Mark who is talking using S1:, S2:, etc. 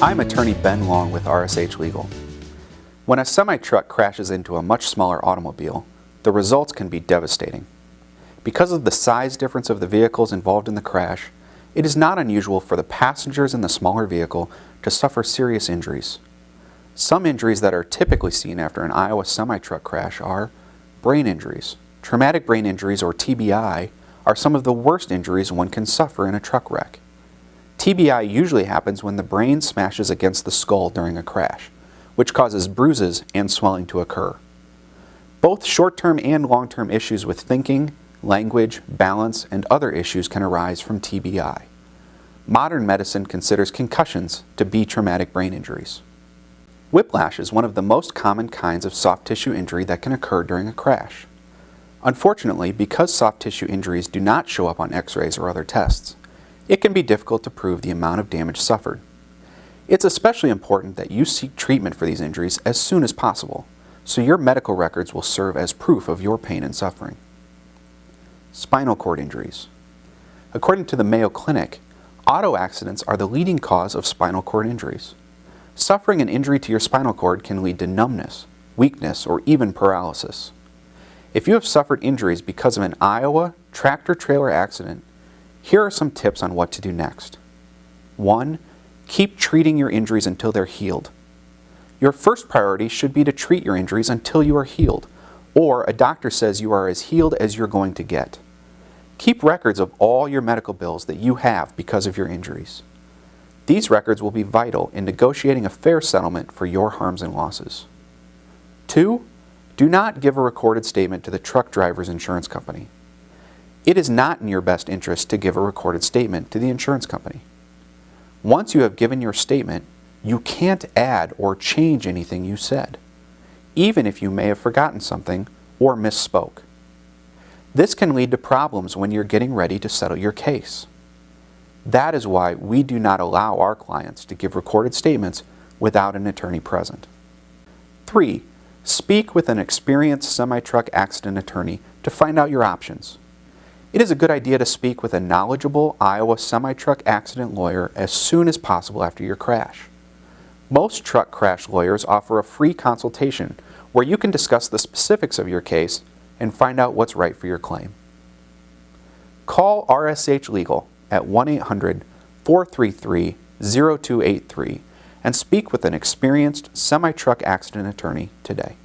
S1: I'm attorney Ben Long with RSH Legal. When a semi-truck crashes into a much smaller automobile, the results can be devastating. Because of the size difference of the vehicles involved in the crash, it is not unusual for the passengers in the smaller vehicle to suffer serious injuries. Some injuries that are typically seen after an Iowa semi-truck crash are brain injuries. Traumatic brain injuries, or TBI, are some of the worst injuries one can suffer in a truck wreck. TBI usually happens when the brain smashes against the skull during a crash, which causes bruises and swelling to occur. Both short-term and long-term issues with thinking, language, balance, and other issues can arise from TBI. Modern medicine considers concussions to be traumatic brain injuries. Whiplash is one of the most common kinds of soft tissue injury that can occur during a crash. Unfortunately, because soft tissue injuries do not show up on x-rays or other tests, it can be difficult to prove the amount of damage suffered. It's especially important that you seek treatment for these injuries as soon as possible, so your medical records will serve as proof of your pain and suffering. Spinal cord injuries. According to the Mayo Clinic, auto accidents are the leading cause of spinal cord injuries. Suffering an injury to your spinal cord can lead to numbness, weakness, or even paralysis. If you have suffered injuries because of an Iowa tractor-trailer accident, here are some tips on what to do next. 1. Keep treating your injuries until they're healed. Your first priority should be to treat your injuries until you are healed, or a doctor says you are as healed as you're going to get. Keep records of all your medical bills that you have because of your injuries. These records will be vital in negotiating a fair settlement for your harms and losses. 2. Do not give a recorded statement to the truck driver's insurance company. It is not in your best interest to give a recorded statement to the insurance company. Once you have given your statement, you can't add or change anything you said, even if you may have forgotten something or misspoke. This can lead to problems when you're getting ready to settle your case. That is why we do not allow our clients to give recorded statements without an attorney present. 3. Speak with an experienced semi-truck accident attorney to find out your options. It is a good idea to speak with a knowledgeable Iowa semi-truck accident lawyer as soon as possible after your crash. Most truck crash lawyers offer a free consultation where you can discuss the specifics of your case and find out what's right for your claim. Call RSH Legal at 1-800-433-0283 and speak with an experienced semi-truck accident attorney today.